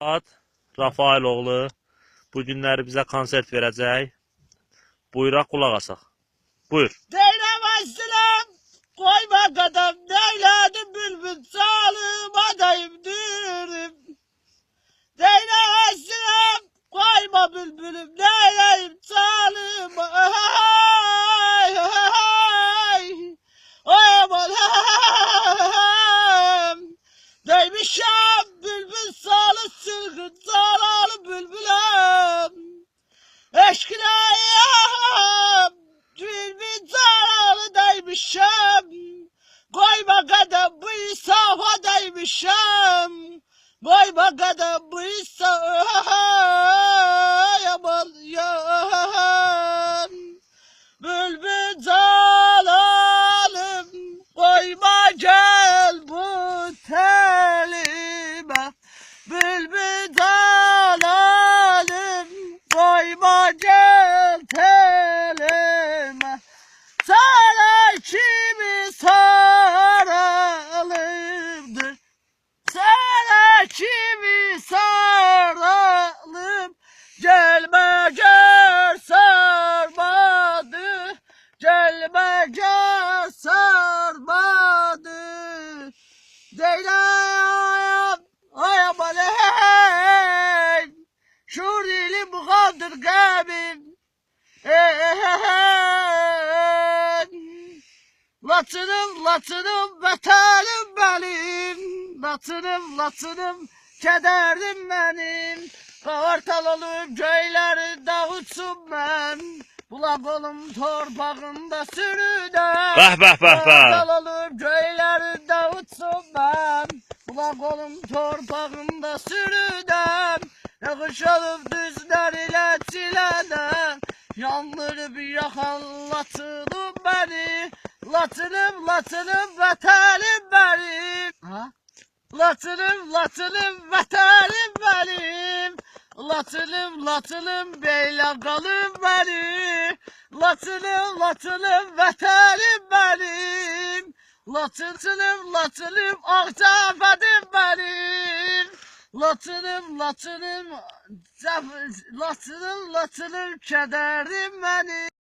Fuat Rafailoğlu bu günləri bizə konsert verəcək. Buyuraq, qulaq asaq. Buyur. Değnemezsinem koyma kadam neyledim bülbül salım adayım dürüm. Değnemezsinem koyma bülbülüm neyleyim salım ay ay ay aman değmişem bülbül salı sılgın zaralı bülbülüm. Eşkine bülbül zaralı değmişem. Koyma kadar bu isafa değmişem. Koyma kadar bu isafa aman yan. Bülbül zalalım koyma gel bu telime. Bülbül zalalım koyma gel telime. Sana kimi saralımdır. Sana kimi saralım. Gelme gel sarmadı. Gelme gel sarmadı. Zeynep ay aman hey. Şu dilim kaldır kabim. Latınım vatanım benim. Latınım kederdim benim. Kavartal olup köyleri dağıtsın ben. Bulak olum torpağında sürüden. Bah bah bah bah. Kavartal olup köyleri dağıtsın ben. Bulak olum torpağında sürüden. Yakışalım düzler ile çileden. Yandırıp yakan latınım beni. Latınım vatanım benim. Ha? Latınım vatanım benim. Latınım beylakalım benim. Latınım vatanım benim. Latınım akçafadım benim. Latınım kederim benim.